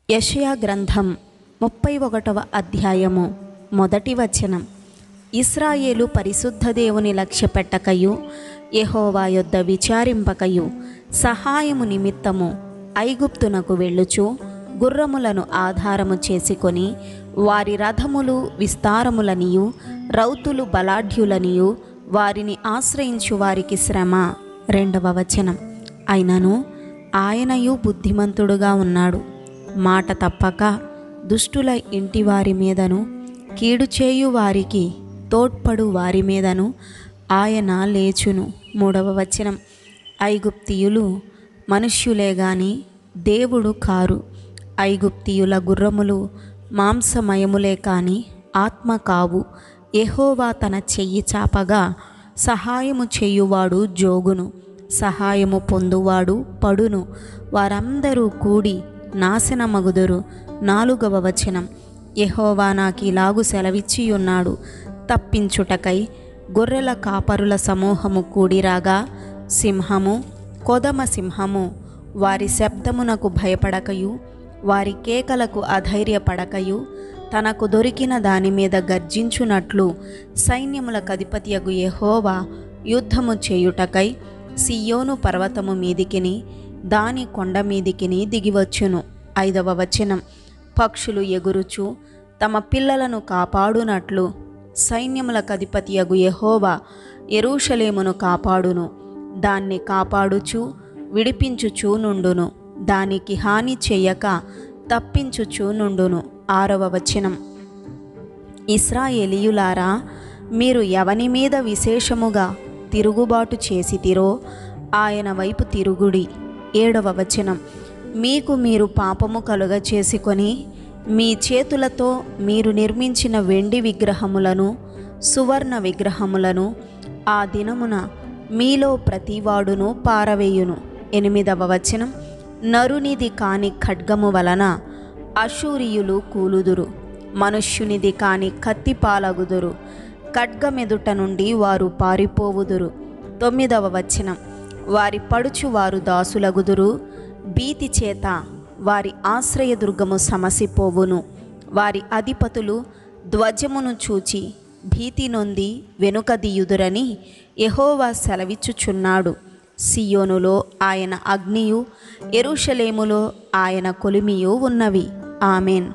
యెషయా గ్రంథం 31వ అధ్యాయము 1వ వచనం. ఇశ్రాయేలు పరిశుద్ధ దేవుని లక్ష్యపెట్టకయు యెహోవా యొద్ద విచారింపకయు సహాయము నిమిత్తము ఐగుప్తునకు వెళ్ళుచు గుర్రములను ఆధారము చేసుకొని వారి రథములు విస్తారములనియు రౌతులు బలాఢ్యులనియు వారిని ఆశ్రయించు వారికి శ్రమ. 2వ వచనం. అయినను ఆయనయు బుద్ధిమంతుడుగా ఉన్నాడు, మాట తప్పక దుష్టుల ఇంటి వారి మీదను కీడు చేయు వారికి తోడ్పడు వారి మీదను ఆయన లేచును. 3వ వచనం. ఐగుప్తీయులు మనుష్యులే గాని దేవుడు కారు. ఐగుప్తీయుల గుర్రములు మాంసమయములే కాని ఆత్మ కావు. యెహోవా తన చెయ్యి చాపగా సహాయము చేయువాడు జోగును, సహాయము పొందువాడు పడును, వారందరూ కూడి నాశనమగుదురు. 4వ వచనం. యెహోవా నాకిలాగు సెలవిచ్చియున్నాడు, తప్పించుటకై గొర్రెల కాపరుల సమూహము కూడిరాగా సింహము కొదమ సింహము వారి శబ్దమునకు భయపడకయు వారి కేకలకు అధైర్యపడకయు తనకు దొరికిన దాని మీద గర్జించునట్లు సైన్యములకధిపతియగు యెహోవా యుద్ధము చేయుటకై సియోను పర్వతము మీదికిని దాని కొండ మీదికిని దిగివచ్చును. 5వ వచనం. పక్షులు ఎగురుచు తమ పిల్లలను కాపాడునట్లు సైన్యములకధిపతియగు యెహోవా యెరూషలేమును కాపాడును, దాన్ని కాపాడుచు విడిపించుచూ నుండును, దానికి హాని చెయ్యక తప్పించుచూ నుండును. 6వ వచనం. ఇశ్రాయేలీయులారా, మీరు ఎవని మీద విశేషముగా తిరుగుబాటు చేసితిరో ఆయన వైపు తిరుగుడి. 7వ వచనం. మీకు మీరు పాపము కలుగ చేసుకొని మీ చేతులతో మీరు నిర్మించిన వెండి విగ్రహములను సువర్ణ విగ్రహములను ఆ దినమున మీలో ప్రతివాడును పారవేయును. 8వ వచనం. నరునిది కాని ఖడ్గము వలన అశూరియులు కూలుదురు, మనుష్యునిది కాని కత్తి పాలగుదురు, ఖడ్గమెదుట నుండి వారు పారిపోవుదురు. 9వ వచనం. వారి పడుచు వారు దాసులగుదురు, భీతి చేత వారి ఆశ్రయదుర్గము సమసిపోవును, వారి అధిపతులు ధ్వజమును చూచి భీతి నొంది వెనుకదీయుదురని యెహోవా సెలవిచ్చుచున్నాడు. సియోనులో ఆయన అగ్నియు యెరూషలేములో ఆయన కొలిమియు ఉన్నవి. ఆమెన్.